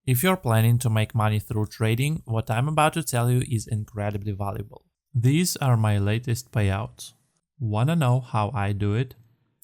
If you're planning to make money through trading, what I'm about to tell you is incredibly valuable. These are my latest payouts. Wanna know how I do it?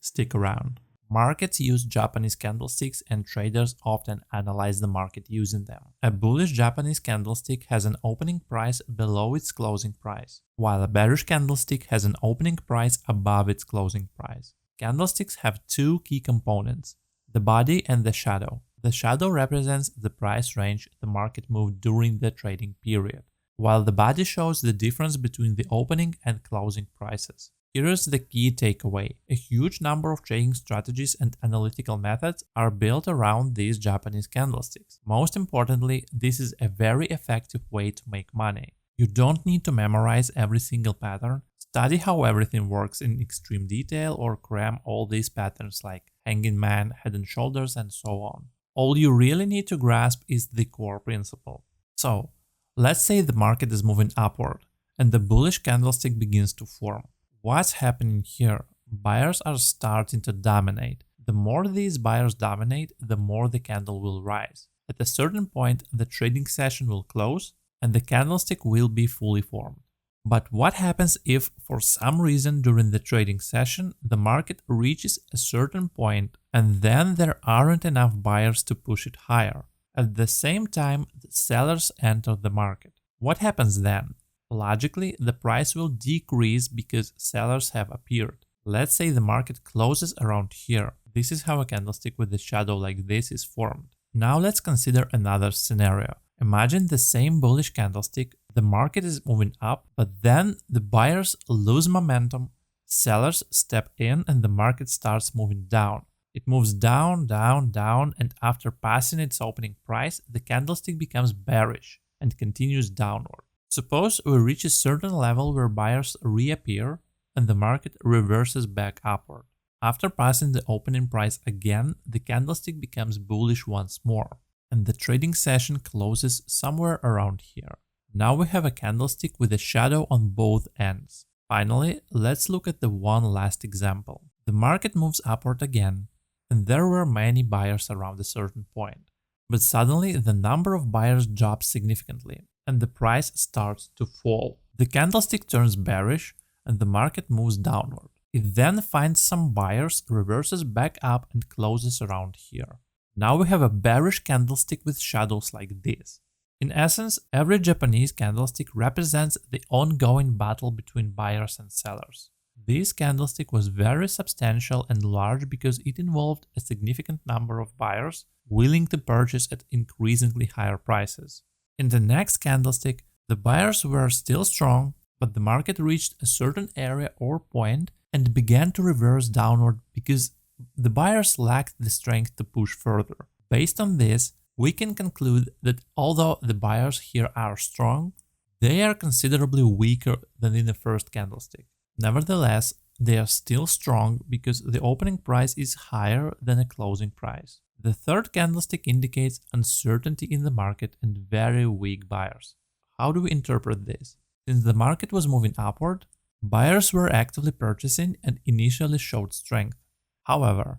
Stick around. Markets use Japanese candlesticks and traders often analyze the market using them. A bullish Japanese candlestick has an opening price below its closing price, while a bearish candlestick has an opening price above its closing price. Candlesticks have two key components, the body and the shadow. The shadow represents the price range the market moved during the trading period, while the body shows the difference between the opening and closing prices. Here is the key takeaway. A huge number of trading strategies and analytical methods are built around these Japanese candlesticks. Most importantly, this is a very effective way to make money. You don't need to memorize every single pattern, study how everything works in extreme detail, or cram all these patterns like hanging man, head and shoulders, and so on. All you really need to grasp is the core principle. So, let's say the market is moving upward and the bullish candlestick begins to form. What's happening here? Buyers are starting to dominate. The more these buyers dominate, the more the candle will rise. At a certain point, the trading session will close and the candlestick will be fully formed. But what happens if, for some reason during the trading session, the market reaches a certain point and then there aren't enough buyers to push it higher? At the same time, the sellers enter the market. What happens then? Logically, the price will decrease because sellers have appeared. Let's say the market closes around here. This is how a candlestick with a shadow like this is formed. Now let's consider another scenario. Imagine the same bullish candlestick, the market is moving up, but then the buyers lose momentum, sellers step in and the market starts moving down. It moves down, down, down, and after passing its opening price, the candlestick becomes bearish and continues downward. Suppose we reach a certain level where buyers reappear and the market reverses back upward. After passing the opening price again, the candlestick becomes bullish once more, and the trading session closes somewhere around here. Now we have a candlestick with a shadow on both ends. Finally, let's look at the one last example. The market moves upward again, and there were many buyers around a certain point. But suddenly the number of buyers drops significantly, and the price starts to fall. The candlestick turns bearish and the market moves downward. It then finds some buyers, reverses back up and closes around here. Now we have a bearish candlestick with shadows like this. In essence, every Japanese candlestick represents the ongoing battle between buyers and sellers. This candlestick was very substantial and large because it involved a significant number of buyers willing to purchase at increasingly higher prices. In the next candlestick, the buyers were still strong, but the market reached a certain area or point and began to reverse downward because the buyers lacked the strength to push further. Based on this, we can conclude that although the buyers here are strong, they are considerably weaker than in the first candlestick. Nevertheless, they are still strong because the opening price is higher than a closing price. The third candlestick indicates uncertainty in the market and very weak buyers. How do we interpret this? Since the market was moving upward, buyers were actively purchasing and initially showed strength. However,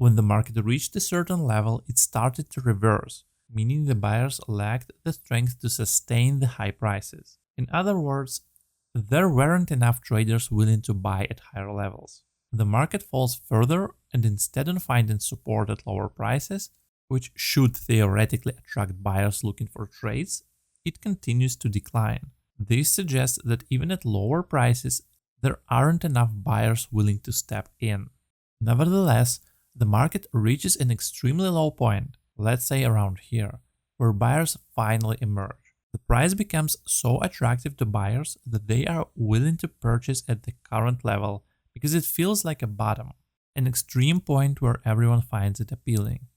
when the market reached a certain level, it started to reverse, meaning the buyers lacked the strength to sustain the high prices. In other words, there weren't enough traders willing to buy at higher levels. The market falls further, and instead of finding support at lower prices, which should theoretically attract buyers looking for trades, it continues to decline. This suggests that even at lower prices, there aren't enough buyers willing to step in. Nevertheless, the market reaches an extremely low point, let's say around here, where buyers finally emerge. The price becomes so attractive to buyers that they are willing to purchase at the current level because it feels like a bottom, an extreme point where everyone finds it appealing.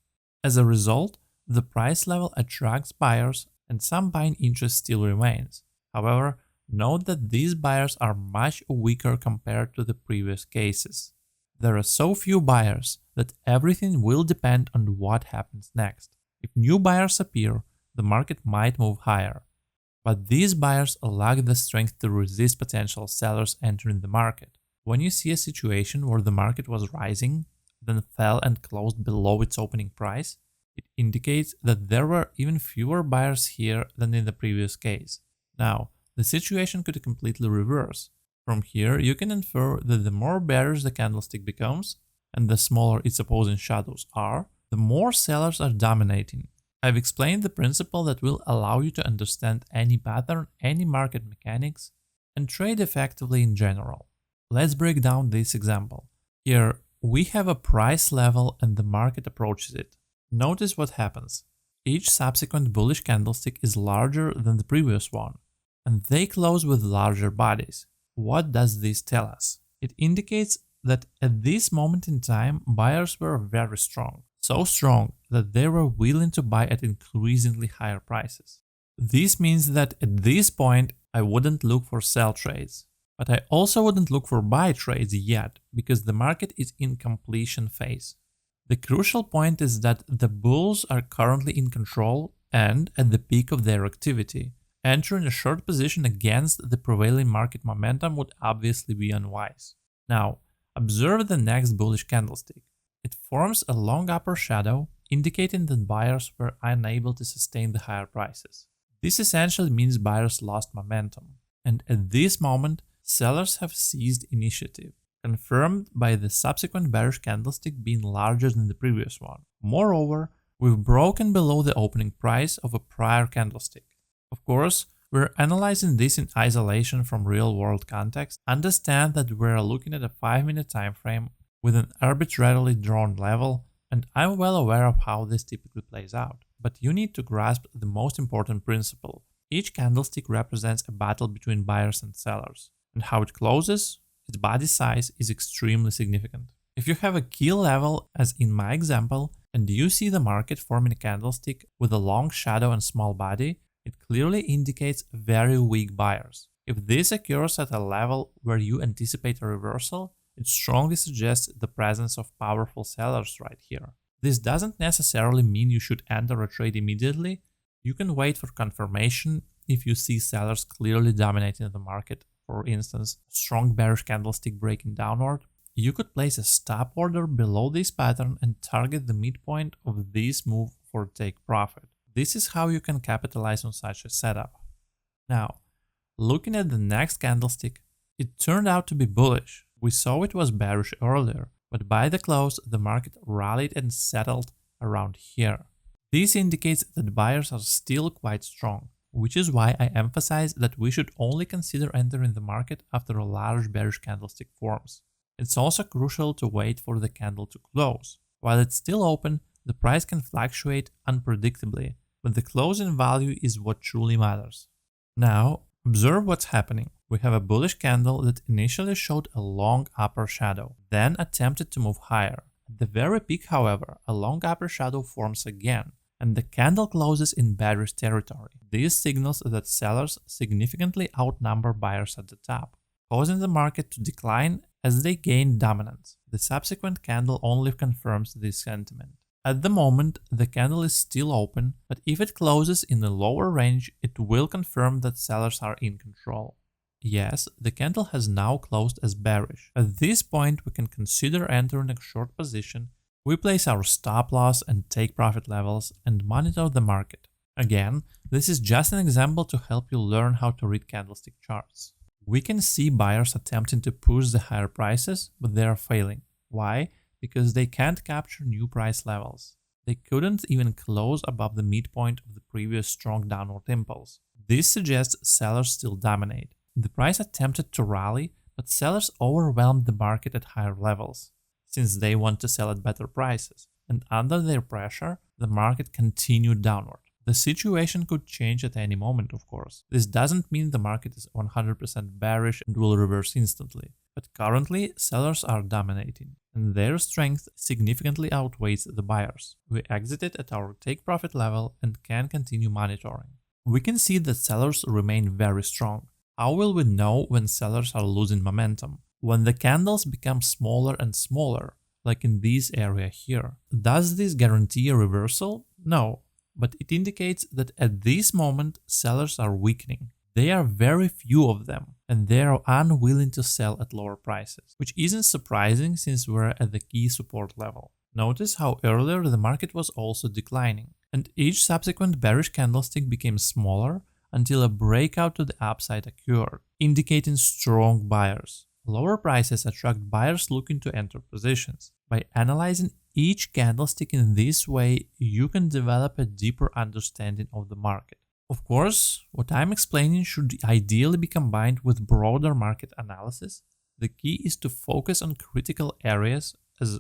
As a result, the price level attracts buyers and some buying interest still remains. However, note that these buyers are much weaker compared to the previous cases. There are so few buyers that everything will depend on what happens next. If new buyers appear, the market might move higher. But these buyers lack the strength to resist potential sellers entering the market. When you see a situation where the market was rising, then fell and closed below its opening price, It indicates that there were even fewer buyers here than in the previous case. Now, the situation could completely reverse. From here, you can infer that the more bearish the candlestick becomes, and the smaller its opposing shadows are, the more sellers are dominating. I've explained the principle that will allow you to understand any pattern, any market mechanics, and trade effectively in general. Let's break down this example. Here, we have a price level and the market approaches it. Notice what happens. Each subsequent bullish candlestick is larger than the previous one, and they close with larger bodies. What does this tell us? It indicates that at this moment in time, buyers were very strong. So strong that they were willing to buy at increasingly higher prices. This means that at this point, I wouldn't look for sell trades. But I also wouldn't look for buy trades yet, because the market is in completion phase. The crucial point is that the bulls are currently in control and at the peak of their activity. Entering a short position against the prevailing market momentum would obviously be unwise. Now, observe the next bullish candlestick. It forms a long upper shadow, indicating that buyers were unable to sustain the higher prices. This essentially means buyers lost momentum, and at this moment, sellers have seized initiative, confirmed by the subsequent bearish candlestick being larger than the previous one. Moreover, we've broken below the opening price of a prior candlestick. Of course, we're analyzing this in isolation from real-world context. Understand that we're looking at a 5-minute time frame with an arbitrarily drawn level, and I'm well aware of how this typically plays out. But you need to grasp the most important principle. Each candlestick represents a battle between buyers and sellers, and how it closes, its body size is extremely significant. If you have a key level, as in my example, and you see the market forming a candlestick with a long shadow and small body, it clearly indicates very weak buyers. If this occurs at a level where you anticipate a reversal, it strongly suggests the presence of powerful sellers right here. This doesn't necessarily mean you should enter a trade immediately. You can wait for confirmation if you see sellers clearly dominating the market. For instance, a strong bearish candlestick breaking downward. You could place a stop order below this pattern and target the midpoint of this move for take profit. This is how you can capitalize on such a setup. Now, looking at the next candlestick, it turned out to be bullish. We saw it was bearish earlier, but by the close, the market rallied and settled around here. This indicates that buyers are still quite strong, which is why I emphasize that we should only consider entering the market after a large bearish candlestick forms. It's also crucial to wait for the candle to close. While it's still open, the price can fluctuate unpredictably, but the closing value is what truly matters. Now, observe what's happening. We have a bullish candle that initially showed a long upper shadow, then attempted to move higher. At the very peak, however, a long upper shadow forms again, and the candle closes in bearish territory. This signals that sellers significantly outnumber buyers at the top, causing the market to decline as they gain dominance. The subsequent candle only confirms this sentiment. At the moment, the candle is still open, but if it closes in the lower range, it will confirm that sellers are in control. Yes, the candle has now closed as bearish. At this point, we can consider entering a short position. We place our stop loss and take profit levels and monitor the market. Again, this is just an example to help you learn how to read candlestick charts. We can see buyers attempting to push the higher prices, but they are failing. Why? Because they can't capture new price levels. They couldn't even close above the midpoint of the previous strong downward impulse. This suggests sellers still dominate. The price attempted to rally, but sellers overwhelmed the market at higher levels, since they want to sell at better prices, and under their pressure, the market continued downward. The situation could change at any moment, of course. This doesn't mean the market is 100% bearish and will reverse instantly, but currently sellers are dominating, and their strength significantly outweighs the buyers. We exited at our take profit level and can continue monitoring. We can see that sellers remain very strong. How will we know when sellers are losing momentum? When the candles become smaller and smaller, like in this area here. Does this guarantee a reversal? No, but it indicates that at this moment sellers are weakening. There are very few of them, and they are unwilling to sell at lower prices, which isn't surprising since we're at the key support level. Notice how earlier the market was also declining, and each subsequent bearish candlestick became smaller until a breakout to the upside occurred, indicating strong buyers. Lower prices attract buyers looking to enter positions. By analyzing each candlestick in this way, you can develop a deeper understanding of the market. Of course, what I'm explaining should ideally be combined with broader market analysis. The key is to focus on critical areas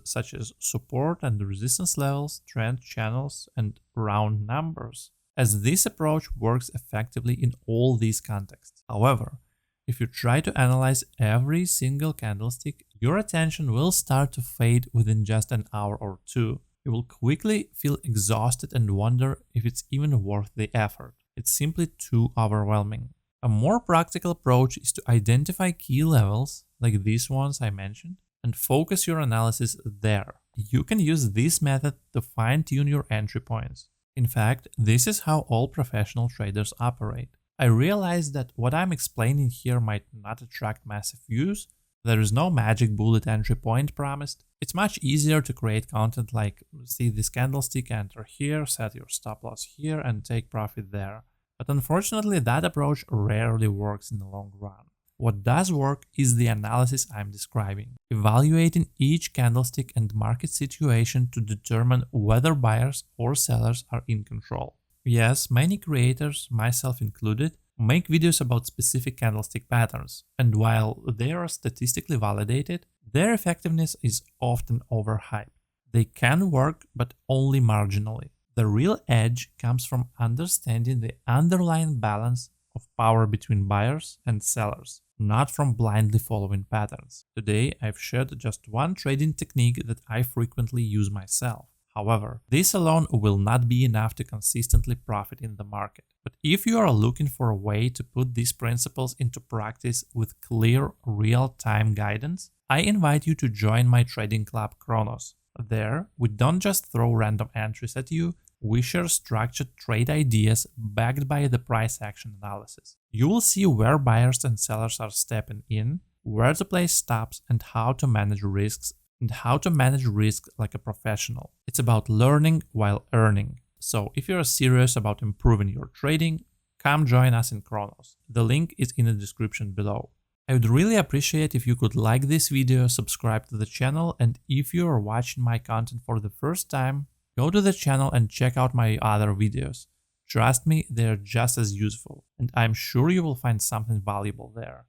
such as support and resistance levels, trend channels, and round numbers, as this approach works effectively in all these contexts. However, if you try to analyze every single candlestick, your attention will start to fade within just an hour or two. You will quickly feel exhausted and wonder if it's even worth the effort. It's simply too overwhelming. A more practical approach is to identify key levels, like these ones I mentioned, and focus your analysis there. You can use this method to fine-tune your entry points. In fact, this is how all professional traders operate. I realize that what I'm explaining here might not attract massive views. There is no magic bullet entry point promised. It's much easier to create content like see this candlestick, enter here, set your stop loss here, and take profit there. But unfortunately, that approach rarely works in the long run. What does work is the analysis I'm describing, evaluating each candlestick and market situation to determine whether buyers or sellers are in control. Yes, many creators, myself included, make videos about specific candlestick patterns, and while they are statistically validated, their effectiveness is often overhyped. They can work, but only marginally. The real edge comes from understanding the underlying balance of power between buyers and sellers, not from blindly following patterns. Today, I've shared just one trading technique that I frequently use myself. However, this alone will not be enough to consistently profit in the market. But if you are looking for a way to put these principles into practice with clear, real-time guidance, I invite you to join my trading club Kronos. There, we don't just throw random entries at you, we share structured trade ideas backed by the price action analysis. You will see where buyers and sellers are stepping in, where to place stops, and how to manage risks like a professional. It's about learning while earning. So if you're serious about improving your trading, come join us in Kronos. The link is in the description below. I would really appreciate if you could like this video, subscribe to the channel, and if you are watching my content for the first time, go to the channel and check out my other videos. Trust me, they're just as useful, and I'm sure you will find something valuable there.